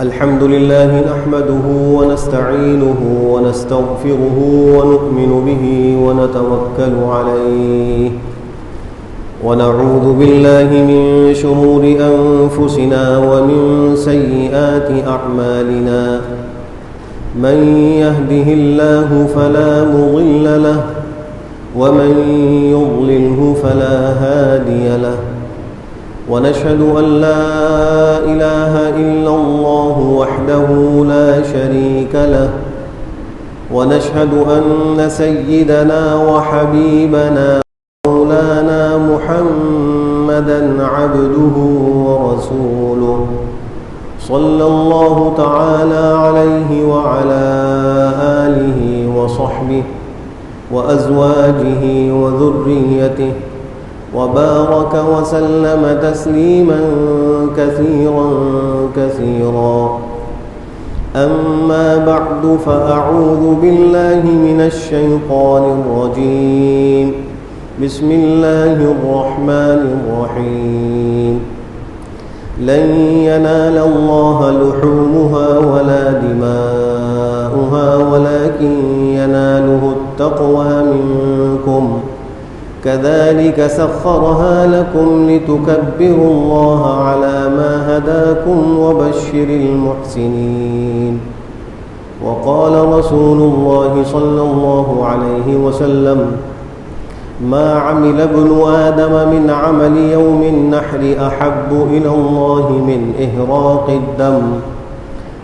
الحمد لله نحمده ونستعينه ونستغفره ونؤمن به ونتوكل عليه ونعوذ بالله من شرور أنفسنا ومن سيئات أعمالنا من يهده الله فلا مضل له ومن يضلله فلا هادي له ونشهد أن لا إله إلا الله وحده لا شريك له ونشهد أن سيدنا وحبيبنا مولانا محمدا عبده ورسوله صلى الله تعالى عليه وعلى آله وصحبه وأزواجه وذريته وبارك وسلم تسليما كثيرا كثيرا أما بعد فأعوذ بالله من الشيطان الرجيم بسم الله الرحمن الرحيم لن ينال الله لحومها ولا دماؤها ولكن يناله التقوى منكم كذلك سخرها لكم لتكبروا الله على ما هداكم وبشر المحسنين وقال رسول الله صلى الله عليه وسلم ما عمل ابن آدم من عمل يوم النحر أحب إلى الله من إهراق الدم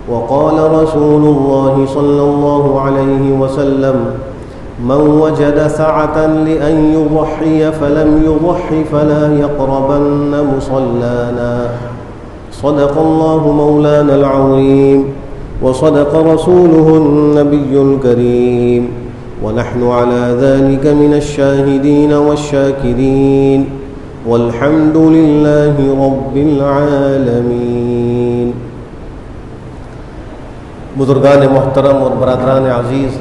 وقال رسول الله صلى الله عليه وسلم من وجد سعة لأن يضحي فلم يضح فلا يقربن مصلانا صدق الله مولانا العظيم وصدق رسوله النبي الكريم ونحن على ذلك من الشاهدين والشاكرين والحمد لله رب العالمين. بزرگان محترم اور برادران عزیز،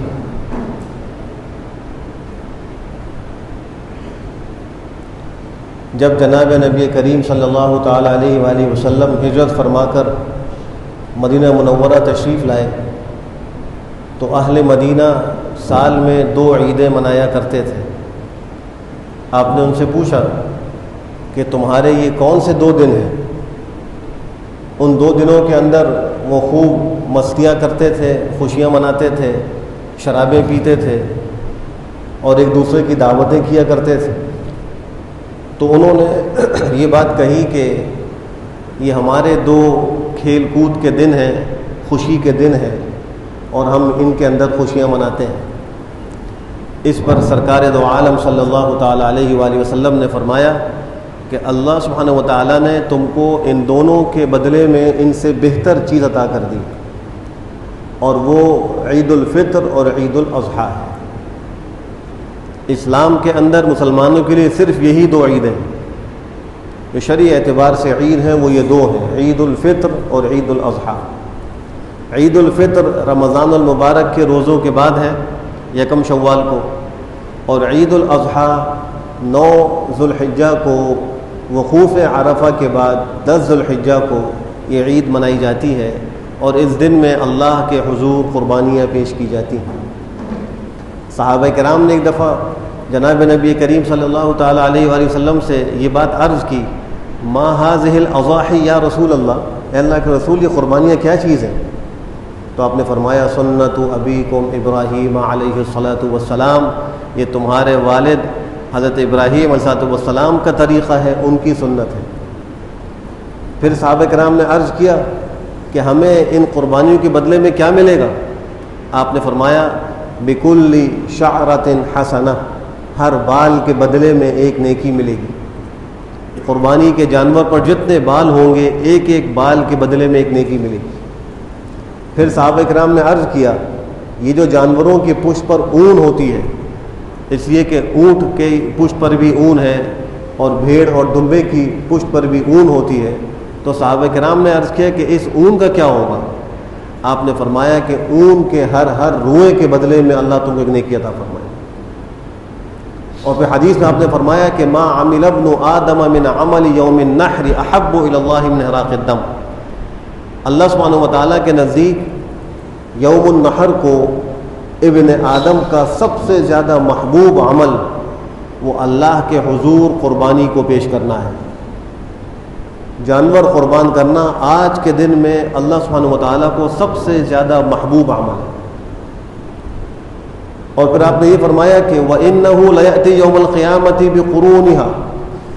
جب جناب نبی کریم صلی اللہ تعالیٰ علیہ وآلہ وسلم ہجرت فرما کر مدینہ منورہ تشریف لائے تو اہل مدینہ سال میں 2 عیدیں منایا کرتے تھے. آپ نے ان سے پوچھا کہ تمہارے یہ کون سے 2 دن ہیں؟ ان 2 دنوں کے اندر وہ خوب مستیاں کرتے تھے، خوشیاں مناتے تھے، شرابیں پیتے تھے اور ایک دوسرے کی دعوتیں کیا کرتے تھے. تو انہوں نے یہ بات کہی کہ یہ ہمارے 2 کھیل کود کے دن ہیں، خوشی کے دن ہیں اور ہم ان کے اندر خوشیاں مناتے ہیں. اس پر سرکار دو عالم صلی اللہ تعالیٰ علیہ وآلہ وسلم نے فرمایا کہ اللہ سبحانہ و تعالیٰ نے تم کو ان دونوں کے بدلے میں ان سے بہتر چیز عطا کر دی اور وہ عید الفطر اور عید الاضحیٰ ہے. اسلام کے اندر مسلمانوں کے لیے صرف یہی 2 عیدیں ہیں جو شرعی اعتبار سے عید ہیں، وہ یہ 2 ہیں، عید الفطر اور عید الاضحیٰ. عید الفطر رمضان المبارک کے روزوں کے بعد ہے 1 شوال کو، اور عید الاضحیٰ 9 ذوالحجہ کو، وقوف عرفہ کے بعد 10 ذوالحجہ کو یہ عید منائی جاتی ہے اور اس دن میں اللہ کے حضور قربانیاں پیش کی جاتی ہیں. صحابہ کرام نے ایک دفعہ جناب نبی کریم صلی اللہ تعالیٰ علیہ وآلہ وسلم سے یہ بات عرض کی، ما هذه الاضاحی یا رسول اللہ، اے اللہ کے رسول یہ قربانیاں کیا چیز ہیں؟ تو آپ نے فرمایا سنت ابیکم ابراہیم علیہ الصلاۃ والسلام، یہ تمہارے والد حضرت ابراہیم علیہ الصلاۃ والسلام کا طریقہ ہے، ان کی سنت ہے. پھر صحابہ کرام نے عرض کیا کہ ہمیں ان قربانیوں کے بدلے میں کیا ملے گا؟ آپ نے فرمایا بکل شعرۃ حسنہ، ہر بال کے بدلے میں ایک نیکی ملے گی. قربانی کے جانور پر جتنے بال ہوں گے ایک ایک بال کے بدلے میں ایک نیکی ملے گی. پھر صحابہ کرام نے عرض کیا یہ جو جانوروں کی پشت پر اون ہوتی ہے، اس لیے کہ اونٹ کی پشت پر بھی اون ہے اور بھیڑ اور دمبے کی پشت پر بھی اون ہوتی ہے، تو صحابہ کرام نے عرض کیا کہ اس اون کا کیا ہوگا؟ آپ نے فرمایا کہ اون کے ہر روئے کے بدلے میں اللہ تم کو ایک نیکی عطا فرمائے. اور پھر حدیث میں آپ نے فرمایا کہ ما عمل ابن آدم من عمل یوم النحر احب الی اللہ من احراق الدم، اللہ سبحانہ و تعالیٰ کے نزدیک یوم النحر کو ابن آدم کا سب سے زیادہ محبوب عمل وہ اللہ کے حضور قربانی کو پیش کرنا ہے. جانور قربان کرنا آج کے دن میں اللہ سبحانہ و تعالیٰ کو سب سے زیادہ محبوب عمل ہے. اور پھر آپ نے یہ فرمایا کہ وَإِنَّهُ لَيَأْتِي يَوْمَ الْقِيَامَةِ بِقُرُونِهَا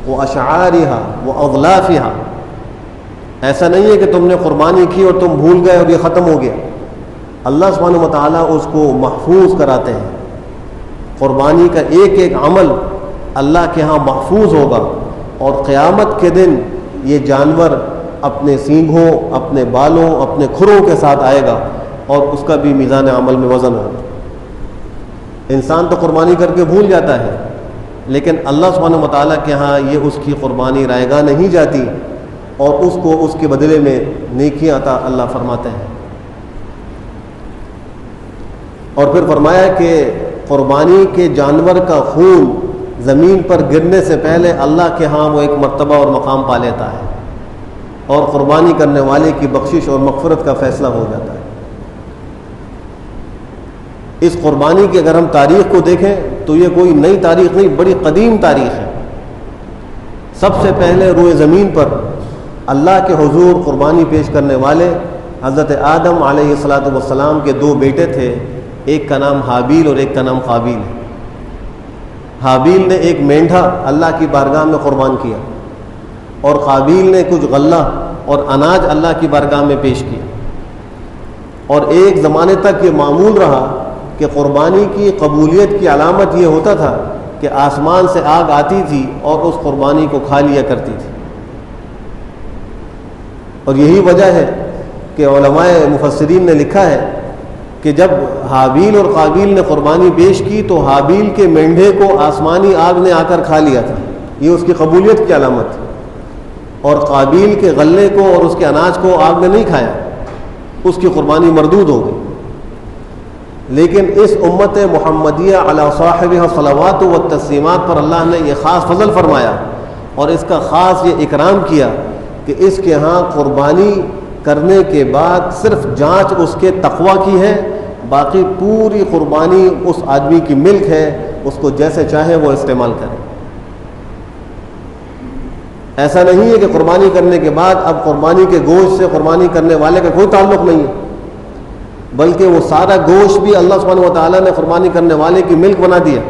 وَأَشْعَارِهَا وَأَغْلَافِهَا. ایسا نہیں ہے کہ تم نے قربانی کی اور تم بھول گئے اور یہ ختم ہو گیا. اللہ سبحانہ و تعالیٰ اس کو محفوظ کراتے ہیں. قربانی کا ایک ایک عمل اللہ کے ہاں محفوظ ہوگا اور قیامت کے دن یہ جانور اپنے سینگھوں، اپنے بالوں، اپنے کھروں کے ساتھ آئے گا اور اس کا بھی میزان عمل میں وزن ہوگا. انسان تو قربانی کر کے بھول جاتا ہے، لیکن اللہ سبحانہ و تعالیٰ کے ہاں یہ اس کی قربانی رائے گاہ نہیں جاتی اور اس کو اس کے بدلے میں نیکیاں عطا اللہ فرماتے ہیں. اور پھر فرمایا کہ قربانی کے جانور کا خون زمین پر گرنے سے پہلے اللہ کے ہاں وہ ایک مرتبہ اور مقام پا لیتا ہے اور قربانی کرنے والے کی بخشش اور مغفرت کا فیصلہ ہو جاتا ہے. اس قربانی کی اگر ہم تاریخ کو دیکھیں تو یہ کوئی نئی تاریخ نہیں، بڑی قدیم تاریخ ہے. سب سے پہلے روئے زمین پر اللہ کے حضور قربانی پیش کرنے والے حضرت آدم علیہ الصلاۃ والسلام کے دو بیٹے تھے، ایک کا نام حابیل اور ایک کا نام قابیل. حابیل نے ایک مینڈھا اللہ کی بارگاہ میں قربان کیا اور قابیل نے کچھ غلہ اور اناج اللہ کی بارگاہ میں پیش کیا. اور ایک زمانے تک یہ معمول رہا کہ قربانی کی قبولیت کی علامت یہ ہوتا تھا کہ آسمان سے آگ آتی تھی اور اس قربانی کو کھا لیا کرتی تھی. اور یہی وجہ ہے کہ علماء مفسرین نے لکھا ہے کہ جب حابیل اور قابیل نے قربانی پیش کی تو حابیل کے مینڈھے کو آسمانی آگ نے آ کر کھا لیا تھا، یہ اس کی قبولیت کی علامت تھی. اور قابیل کے غلے کو اور اس کے اناج کو آگ نے نہیں کھایا، اس کی قربانی مردود ہو گئی. لیکن اس امت محمدیہ علی صاحبہ صلوات و تسلیمات پر اللہ نے یہ خاص فضل فرمایا اور اس کا خاص یہ اکرام کیا کہ اس کے ہاں قربانی کرنے کے بعد صرف جانچ اس کے تقوی کی ہے، باقی پوری قربانی اس آدمی کی ملک ہے، اس کو جیسے چاہے وہ استعمال کرے. ایسا نہیں ہے کہ قربانی کرنے کے بعد اب قربانی کے گوشت سے قربانی کرنے والے کا کوئی تعلق نہیں ہے، بلکہ وہ سارا گوشت بھی اللہ سبحانہ و تعالیٰ نے قربانی کرنے والے کی ملک بنا دیا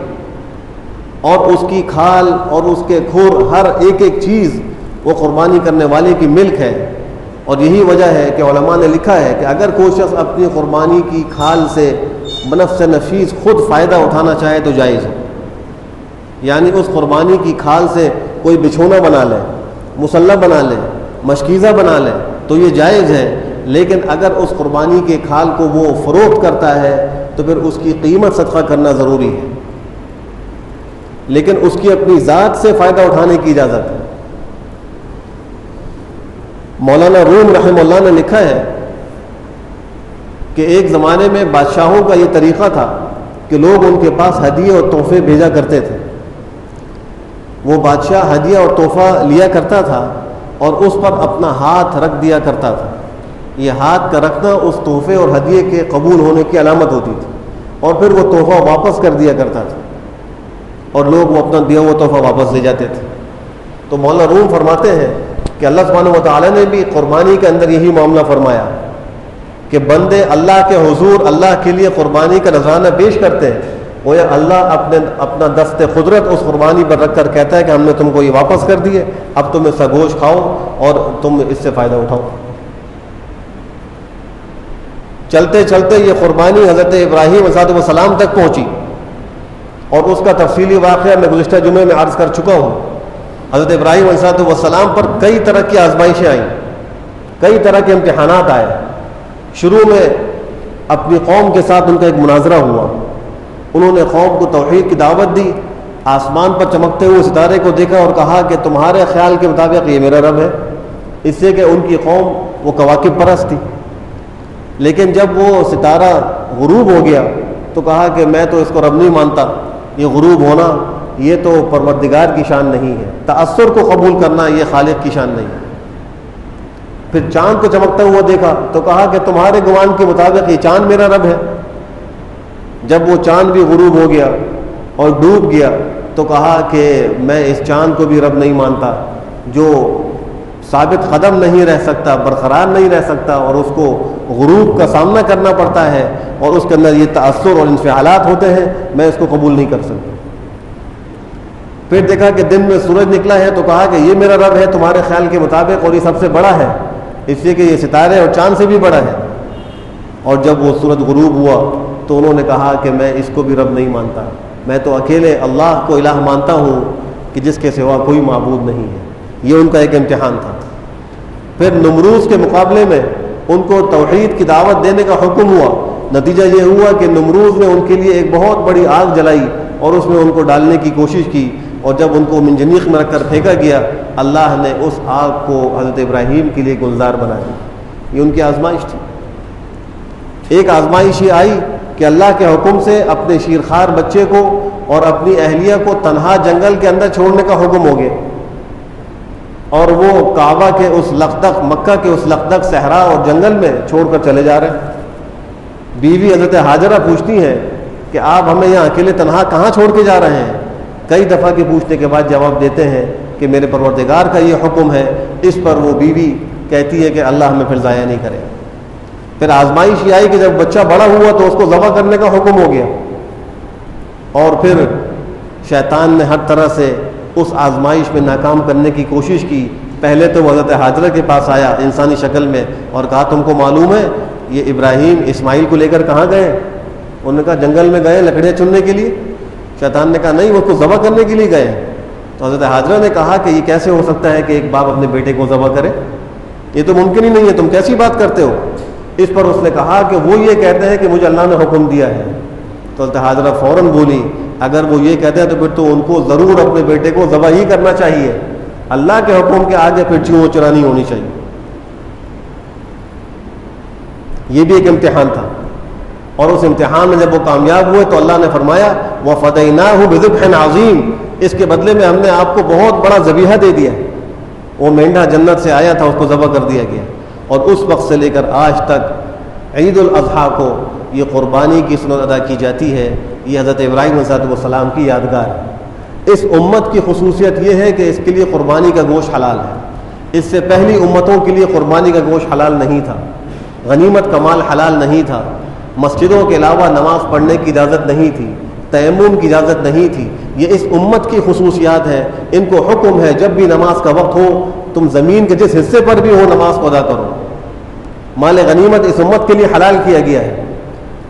اور اس کی کھال اور اس کے کھر ہر ایک ایک چیز وہ قربانی کرنے والے کی ملک ہے. اور یہی وجہ ہے کہ علماء نے لکھا ہے کہ اگر کوئی شخص اپنی قربانی کی کھال سے بنفس نفیس خود فائدہ اٹھانا چاہے تو جائز ہے. یعنی اس قربانی کی کھال سے کوئی بچھونا بنا لے، مصلح بنا لے، مشکیزہ بنا لے تو یہ جائز ہے. لیکن اگر اس قربانی کے کھال کو وہ فروخت کرتا ہے تو پھر اس کی قیمت صدقہ کرنا ضروری ہے، لیکن اس کی اپنی ذات سے فائدہ اٹھانے کی اجازت ہے. مولانا روم رحمہ اللہ نے لکھا ہے کہ ایک زمانے میں بادشاہوں کا یہ طریقہ تھا کہ لوگ ان کے پاس ہدیے اور تحفے بھیجا کرتے تھے. وہ بادشاہ ہدیہ اور تحفہ لیا کرتا تھا اور اس پر اپنا ہاتھ رکھ دیا کرتا تھا. یہ ہاتھ کا رکھنا اس تحفے اور ہدیے کے قبول ہونے کی علامت ہوتی تھی اور پھر وہ تحفہ واپس کر دیا کرتا تھا اور لوگ وہ اپنا دیا ہوا تحفہ واپس لے جاتے تھے. تو مولانا روم فرماتے ہیں کہ اللہ سبحانہ و تعالیٰ نے بھی قربانی کے اندر یہی معاملہ فرمایا کہ بندے اللہ کے حضور اللہ کے لیے قربانی کا نذرانہ پیش کرتے ہیں، گویا اللہ اپنا دست قدرت اس قربانی پر رکھ کر کہتا ہے کہ ہم نے تم کو یہ واپس کر دیے، اب تم اس کا گوشت کھاؤ اور تم اس سے فائدہ اٹھاؤ. چلتے چلتے یہ قربانی حضرت ابراہیم علیہ السلام تک پہنچی اور اس کا تفصیلی واقعہ میں گزشتہ جمعے میں عرض کر چکا ہوں. حضرت ابراہیم علیہ السلام پر کئی طرح کی آزمائشیں آئیں، کئی طرح کے امتحانات آئے. شروع میں اپنی قوم کے ساتھ ان کا ایک مناظرہ ہوا. انہوں نے قوم کو توحید کی دعوت دی، آسمان پر چمکتے ہوئے ستارے کو دیکھا اور کہا کہ تمہارے خیال کے مطابق یہ میرا رب ہے، اس سے کہ ان کی قوم وہ کواکب پرست تھی. لیکن جب وہ ستارہ غروب ہو گیا تو کہا کہ میں تو اس کو رب نہیں مانتا، یہ غروب ہونا یہ تو پروردگار کی شان نہیں ہے، تأثر کو قبول کرنا یہ خالق کی شان نہیں ہے. پھر چاند کو چمکتا ہوا دیکھا تو کہا کہ تمہارے گمان کے مطابق یہ چاند میرا رب ہے۔ جب وہ چاند بھی غروب ہو گیا اور ڈوب گیا تو کہا کہ میں اس چاند کو بھی رب نہیں مانتا، جو ثابت قدم نہیں رہ سکتا، برقرار نہیں رہ سکتا، اور اس کو غروب کا سامنا کرنا پڑتا ہے اور اس کے اندر یہ تأثر اور انفعالات ہوتے ہیں، میں اس کو قبول نہیں کر سکتا۔ پھر دیکھا کہ دن میں سورج نکلا ہے تو کہا کہ یہ میرا رب ہے تمہارے خیال کے مطابق، اور یہ سب سے بڑا ہے، اس لیے کہ یہ ستارے اور چاند سے بھی بڑا ہے۔ اور جب وہ سورج غروب ہوا تو انہوں نے کہا کہ میں اس کو بھی رب نہیں مانتا، میں تو اکیلے اللہ کو الہ مانتا ہوں کہ جس کے سوا کوئی معبود نہیں ہے۔ یہ ان کا ایک امتحان تھا۔ پھر نمروز کے مقابلے میں ان کو توحید کی دعوت دینے کا حکم ہوا، نتیجہ یہ ہوا کہ نمروز نے ان کے لیے ایک بہت بڑی آگ جلائی اور اس میں ان کو ڈالنے کی کوشش کی، اور جب ان کو منجنیق میں رکھ کر پھینکا گیا، اللہ نے اس آگ کو حضرت ابراہیم کے لیے گلزار بنا دیا۔ یہ ان کی آزمائش تھی۔ ایک آزمائش یہ آئی کہ اللہ کے حکم سے اپنے شیرخوار بچے کو اور اپنی اہلیہ کو تنہا جنگل کے اندر چھوڑنے کا حکم ہو گیا، اور وہ کعبہ کے اس لقدق، مکہ کے اس لقدق صحرا اور جنگل میں چھوڑ کر چلے جا رہے ہیں۔ بیوی حضرت ہاجرہ پوچھتی ہیں کہ آپ ہمیں یہاں اکیلے تنہا کہاں چھوڑ کے جا رہے ہیں؟ کئی دفعہ کے پوچھنے کے بعد جواب دیتے ہیں کہ میرے پروردگار کا یہ حکم ہے۔ اس پر وہ بیوی کہتی ہے کہ اللہ ہمیں پھر ضائع نہیں کرے۔ پھر آزمائش یہ آئی کہ جب بچہ بڑا ہوا تو اس کو ذبح کرنے کا حکم ہو گیا، اور پھر شیطان نے ہر طرح سے اس آزمائش میں ناکام کرنے کی کوشش کی۔ پہلے تو حضرت ہاجرہ کے پاس آیا انسانی شکل میں اور کہا تم کو معلوم ہے یہ ابراہیم اسماعیل کو لے کر کہاں گئے؟ انہوں نے کہا جنگل میں گئے لکڑیاں چننے کے لیے۔ شیطان نے کہا نہیں، وہ کو ذبح کرنے کے لیے گئے ہیں۔ تو حضرت ہاجرہ نے کہا کہ یہ کیسے ہو سکتا ہے کہ ایک باپ اپنے بیٹے کو ذبح کرے؟ یہ تو ممکن ہی نہیں ہے، تم کیسی بات کرتے ہو؟ اس پر اس نے کہا کہ وہ یہ کہتے ہیں کہ مجھے اللہ نے حکم دیا ہے۔ تو حضرت ہاجرہ فوراً بولی اگر وہ یہ کہتے ہیں تو پھر تو ان کو ضرور اپنے بیٹے کو ذبح ہی کرنا چاہیے، اللہ کے حکم کے آگے پھر چوں چرا نہیں ہونی چاہیے۔ یہ بھی ایک امتحان تھا، اور اس امتحان میں جب وہ کامیاب ہوئے تو اللہ نے فرمایا وَفَدَيْنَاهُ بِذِبْحٍ عَظِيمٍ، اس کے بدلے میں ہم نے آپ کو بہت بڑا ذبیحہ دے دیا۔ وہ مینڈھا جنت سے آیا تھا، اس کو ذبح کر دیا گیا، اور اس وقت سے لے کر آج تک عید الاضحیٰ کو یہ قربانی کی سنت ادا کی جاتی ہے۔ یہ حضرت ابراہیم علیہ السلام کی یادگار ہے۔ اس امت کی خصوصیت یہ ہے کہ اس کے لیے قربانی کا گوشت حلال ہے۔ اس سے پہلی امتوں کے لیے قربانی کا گوشت حلال نہیں تھا، غنیمت کا مال حلال نہیں تھا، مسجدوں کے علاوہ نماز پڑھنے کی اجازت نہیں تھی، تیمم کی اجازت نہیں تھی۔ یہ اس امت کی خصوصیات ہیں۔ ان کو حکم ہے جب بھی نماز کا وقت ہو تم زمین کے جس حصے پر بھی ہو نماز کو ادا کرو۔ مال غنیمت اس امت کے لیے حلال کیا گیا ہے،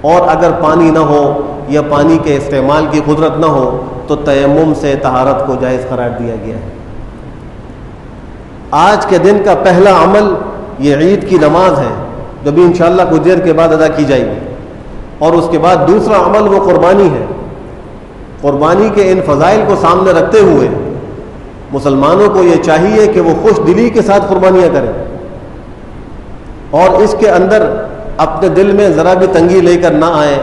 اور اگر پانی نہ ہو یا پانی کے استعمال کی قدرت نہ ہو تو تیمم سے طہارت کو جائز قرار دیا گیا ہے۔ آج کے دن کا پہلا عمل یہ عید کی نماز ہے، جو بھی انشاءاللہ کچھ دیر کے بعد ادا کی جائے گی، اور اس کے بعد دوسرا عمل وہ قربانی ہے۔ قربانی کے ان فضائل کو سامنے رکھتے ہوئے مسلمانوں کو یہ چاہیے کہ وہ خوش دلی کے ساتھ قربانیاں کریں، اور اس کے اندر اپنے دل میں ذرا بھی تنگی لے کر نہ آئیں۔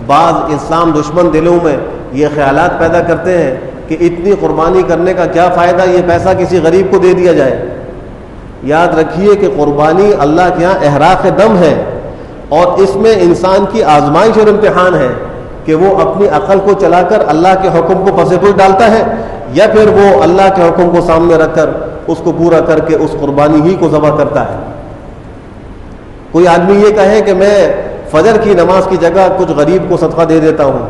بعض اسلام دشمن دلوں میں یہ خیالات پیدا کرتے ہیں کہ اتنی قربانی کرنے کا کیا فائدہ، یہ پیسہ کسی غریب کو دے دیا جائے۔ یاد رکھیے کہ قربانی اللہ کے یہاں احراق دم ہے، اور اس میں انسان کی آزمائش اور امتحان ہے کہ وہ اپنی عقل کو چلا کر اللہ کے حکم کو پس پش ڈالتا ہے، یا پھر وہ اللہ کے حکم کو سامنے رکھ کر اس کو پورا کر کے اس قربانی ہی کو ذبح کرتا ہے۔ کوئی آدمی یہ کہے کہ میں فجر کی نماز کی جگہ کچھ غریب کو صدقہ دے دیتا ہوں،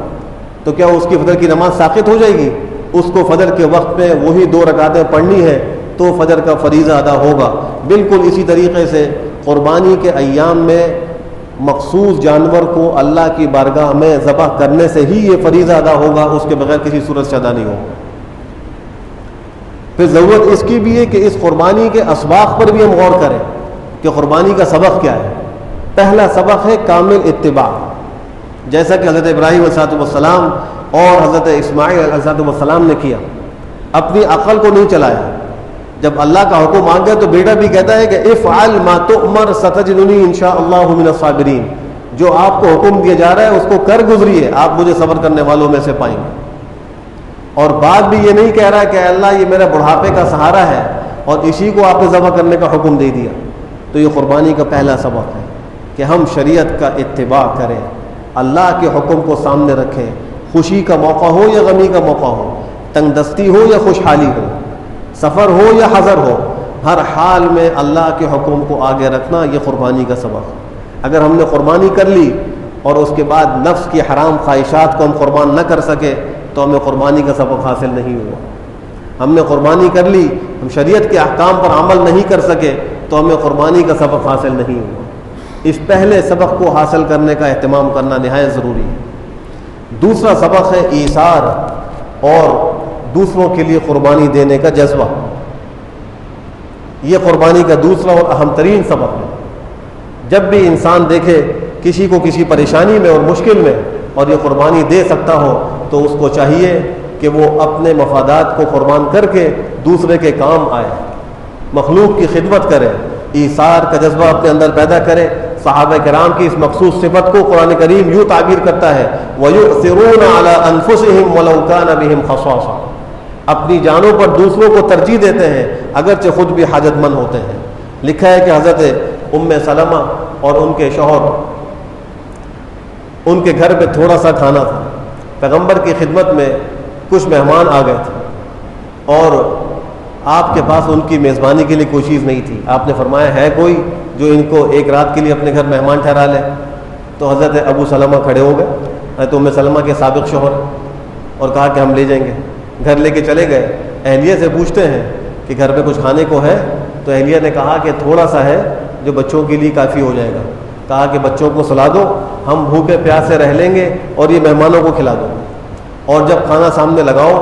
تو کیا اس کی فجر کی نماز ساقط ہو جائے گی؟ اس کو فجر کے وقت میں وہی 2 رکعتیں پڑھنی ہے تو فجر کا فریضہ ادا ہوگا۔ بالکل اسی طریقے سے قربانی کے ایام میں مخصوص جانور کو اللہ کی بارگاہ میں ذبح کرنے سے ہی یہ فریضہ ادا ہوگا، اس کے بغیر کسی صورت سے ادا نہیں ہوگا۔ پھر ضرورت اس کی بھی ہے کہ اس قربانی کے اسباق پر بھی ہم غور کریں کہ قربانی کا سبق کیا ہے۔ پہلا سبق ہے کامل اتباع، جیسا کہ حضرت ابراہیم علیہ السلام اور حضرت اسماعیل علیہ السلام نے کیا، اپنی عقل کو نہیں چلایا۔ جب اللہ کا حکم آ گیا تو بیٹا بھی کہتا ہے کہ افعل ما تؤمر ستجدنی انشاءاللہ من الصابرین، جو آپ کو حکم دیا جا رہا ہے اس کو کر گزریے، آپ مجھے صبر کرنے والوں میں سے پائیں گے۔ اور بات بھی یہ نہیں کہہ رہا کہ اللہ یہ میرا بڑھاپے کا سہارا ہے اور اسی کو آپ نے ذبح کرنے کا حکم دے دیا۔ تو تو یہ قربانی کا پہلا سبق ہے کہ ہم شریعت کا اتباع کریں، اللہ کے حکم کو سامنے رکھیں، خوشی کا موقع ہو یا غمی کا موقع ہو، تنگ دستی ہو یا خوشحالی ہو، سفر ہو یا حضر ہو، ہر حال میں اللہ کے حکم کو آگے رکھنا یہ قربانی کا سبق ہے۔ اگر ہم نے قربانی کر لی اور اس کے بعد نفس کی حرام خواہشات کو ہم قربان نہ کر سکے تو ہمیں قربانی کا سبق حاصل نہیں ہوا۔ ہم نے قربانی کر لی، ہم شریعت کے احکام پر عمل نہیں کر سکے تو ہمیں قربانی کا سبق حاصل نہیں ہوا۔ اس پہلے سبق کو حاصل کرنے کا اہتمام کرنا نہایت ضروری ہے۔ دوسرا سبق ہے ایثار اور دوسروں کے لیے قربانی دینے کا جذبہ۔ یہ قربانی کا دوسرا اور اہم ترین سبق ہے۔ جب بھی انسان دیکھے کسی کو کسی پریشانی میں اور مشکل میں اور یہ قربانی دے سکتا ہو تو اس کو چاہیے کہ وہ اپنے مفادات کو قربان کر کے دوسرے کے کام آئے، مخلوق کی خدمت کرے، ایثار کا جذبہ اپنے اندر پیدا کرے۔ صحابہ کرام کی اس مخصوص صفت کو قرآن کریم یوں تعبیر کرتا ہے وَيُؤْثِرُونَ عَلَىٰ أَنفُسِهِمْ وَلَوْ كَانَ بِهِمْ خَصَاصَةٌ، اپنی جانوں پر دوسروں کو ترجیح دیتے ہیں اگرچہ خود بھی حاجت مند ہوتے ہیں۔ لکھا ہے کہ حضرت ام سلمہ اور ان کے شوہر، ان کے گھر پہ تھوڑا سا کھانا تھا، پیغمبر کی خدمت میں کچھ مہمان آ گئے تھے اور آپ کے پاس ان کی میزبانی کے لیے کوئی چیز نہیں تھی۔ آپ نے فرمایا ہے کوئی جو ان کو ایک رات کے لیے اپنے گھر مہمان ٹھہرا لے؟ تو حضرت ابو سلمہ کھڑے ہو گئے، حضرت ام سلمہ کے سابق شوہر، اور کہا کہ ہم لے جائیں گے۔ گھر لے کے چلے گئے، اہلیہ سے پوچھتے ہیں کہ گھر پہ کچھ کھانے کو ہے؟ تو اہلیہ نے کہا کہ تھوڑا سا ہے جو بچوں کے لیے کافی ہو جائے گا۔ کہا کہ بچوں کو سلا دو، ہم بھوکے پیاسے رہ لیں گے اور یہ مہمانوں کو کھلا دو۔ اور جب کھانا سامنے لگاؤ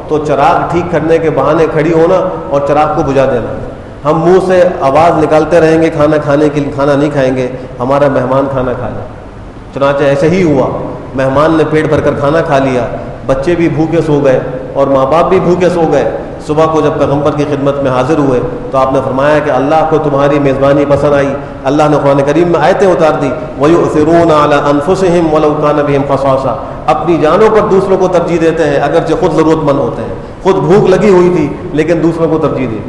تو چراغ ٹھیک کرنے کے بہانے کھڑی ہونا اور چراغ کو بجھا دینا۔ ہم منہ سے آواز نکالتے رہیں گے کھانا کھانے کے لیے، کھانا نہیں کھائیں گے، ہمارا مہمان کھانا کھا لے۔ چنانچہ ایسے ہی ہوا، مہمان نے پیٹ بھر کر کھانا کھا لیا، بچے بھی بھوکے سو گئے اور ماں باپ بھی بھوکے سو گئے۔ صبح کو جب پیغمبر کی خدمت میں حاضر ہوئے تو آپ نے فرمایا کہ اللہ کو تمہاری میزبانی پسند آئی۔ اللہ نے قرآن کریم میں آیتیں اتار دی وَيُؤْثِرُونَ عَلَىٰ أَنفُسِهِمْ وَلَوْ كَانَ بِهِمْ خَصَاصَةٌ، اپنی جانوں پر دوسروں کو ترجیح دیتے ہیں اگرچہ خود ضرورت مند ہوتے ہیں۔ خود بھوک لگی ہوئی تھی لیکن دوسروں کو ترجیح دی۔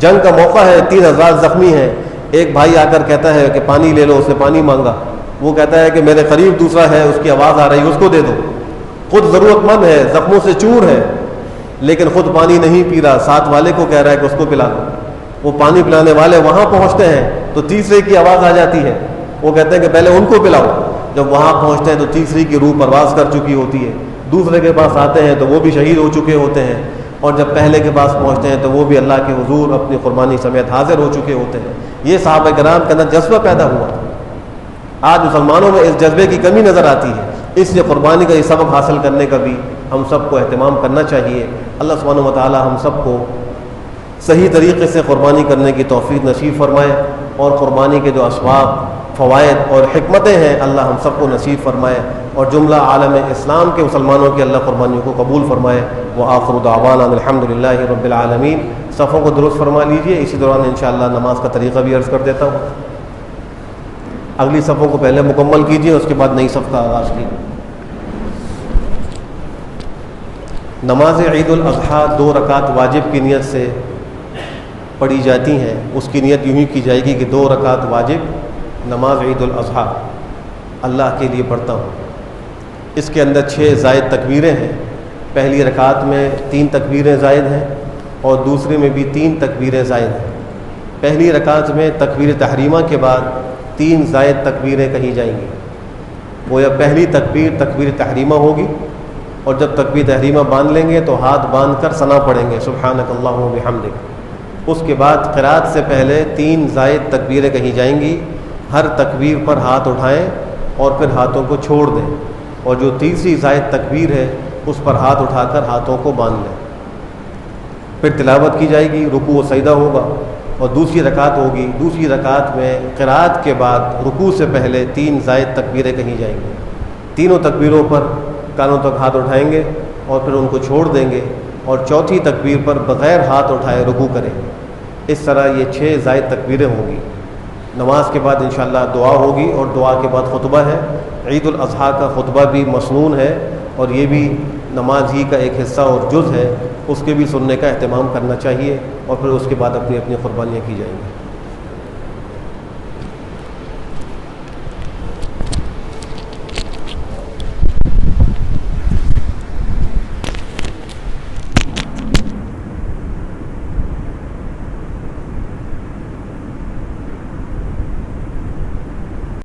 جنگ کا موقع ہے، 3000 زخمی ہیں، ایک بھائی آ کر کہتا ہے کہ پانی لے لو، اس نے پانی مانگا، وہ کہتا ہے کہ میرے قریب دوسرا ہے، اس کی آواز آ رہی ہے، اس کو دے دو۔ خود ضرورت مند ہے، زخموں سے چور ہے، لیکن خود پانی نہیں پی رہا، ساتھ والے کو کہہ رہا ہے کہ اس کو پلا دو۔ وہ پانی پلانے والے وہاں پہنچتے ہیں تو تیسرے کی آواز آ جاتی ہے، وہ کہتے ہیں کہ پہلے ان کو پلاؤ۔ جب وہاں پہنچتے ہیں تو تیسری کی روح پرواز کر چکی ہوتی ہے، دوسرے کے پاس آتے ہیں تو وہ بھی شہید ہو چکے ہوتے ہیں، اور جب پہلے کے پاس پہنچتے ہیں تو وہ بھی اللہ کے حضور اپنی قربانی سمیت حاضر ہو چکے ہوتے ہیں۔ یہ صحابہ کرام کے اندر جذبہ پیدا ہوا تھا۔ آج مسلمانوں میں اس جذبے کی کمی نظر آتی ہے، اس لیے قربانی کا یہ سبق حاصل کرنے کا بھی ہم سب کو اہتمام کرنا چاہیے۔ اللہ سبحانہ و تعالی ہم سب کو صحیح طریقے سے قربانی کرنے کی توفیق نصیب فرمائے، اور قربانی کے جو اسباب، فوائد اور حکمتیں ہیں اللہ ہم سب کو نصیب فرمائے، اور جملہ عالم اسلام کے مسلمانوں کی اللہ قربانیوں کو قبول فرمائے۔ وآخر دعوانا الحمدللہ رب العالمین۔ صفوں کو درست فرما لیجئے، اسی دوران انشاءاللہ نماز کا طریقہ بھی عرض کر دیتا ہوں۔ اگلی صفوں کو پہلے مکمل کیجئے، اس کے بعد نئی صف کا آغاز کیجئے۔ نماز عید الاضحیٰ 2 رکعت واجب کی نیت سے پڑھی جاتی ہیں۔ اس کی نیت یوں ہی کی جائے گی کہ 2 رکعت واجب نماز عید الاضحیٰ اللہ کے لیے پڑھتا ہوں۔ اس کے اندر 6 زائد تکبیریں ہیں۔ پہلی رکعت میں 3 تکبیریں زائد ہیں اور دوسرے میں بھی 3 تکبیریں زائد ہیں۔ پہلی رکعت میں تکبیر تحریمہ کے بعد 3 زائد تکبیریں کہی جائیں گی، وہ یا پہلی تکبیر تحریمہ ہوگی، اور جب تکبیر تحریمہ باندھ لیں گے تو ہاتھ باندھ کر ثنا پڑھیں گے سبحانک اللہم و بحمدک۔ اس کے بعد قرات سے پہلے 3 زائد تکبیریں کہی جائیں گی، ہر تکبیر پر ہاتھ اٹھائیں اور پھر ہاتھوں کو چھوڑ دیں، اور جو تیسری زائد تکبیر ہے اس پر ہاتھ اٹھا کر ہاتھوں کو باندھ لیں۔ پھر تلاوت کی جائے گی، رکوع و سجدہ ہوگا، اور دوسری رکعت ہوگی۔ دوسری رکعت میں قرات کے بعد رکوع سے پہلے 3 زائد تکبیریں کہی جائیں گی۔ تینوں تکبیروں پر کانوں تک ہاتھ اٹھائیں گے اور پھر ان کو چھوڑ دیں گے، اور چوتھی تکبیر پر بغیر ہاتھ اٹھائے رکوع کریں گے۔ اس طرح یہ 6 زائد تکبیریں ہوں گی۔ نماز کے بعد انشاءاللہ دعا ہوگی، اور دعا کے بعد خطبہ ہے۔ عید الاضحیٰ کا خطبہ بھی مسنون ہے، اور یہ بھی نماز ہی کا ایک حصہ اور جز ہے، اس کے بھی سننے کا اہتمام کرنا چاہیے، اور پھر اس کے بعد اپنی اپنی قربانیاں کی جائیں گی۔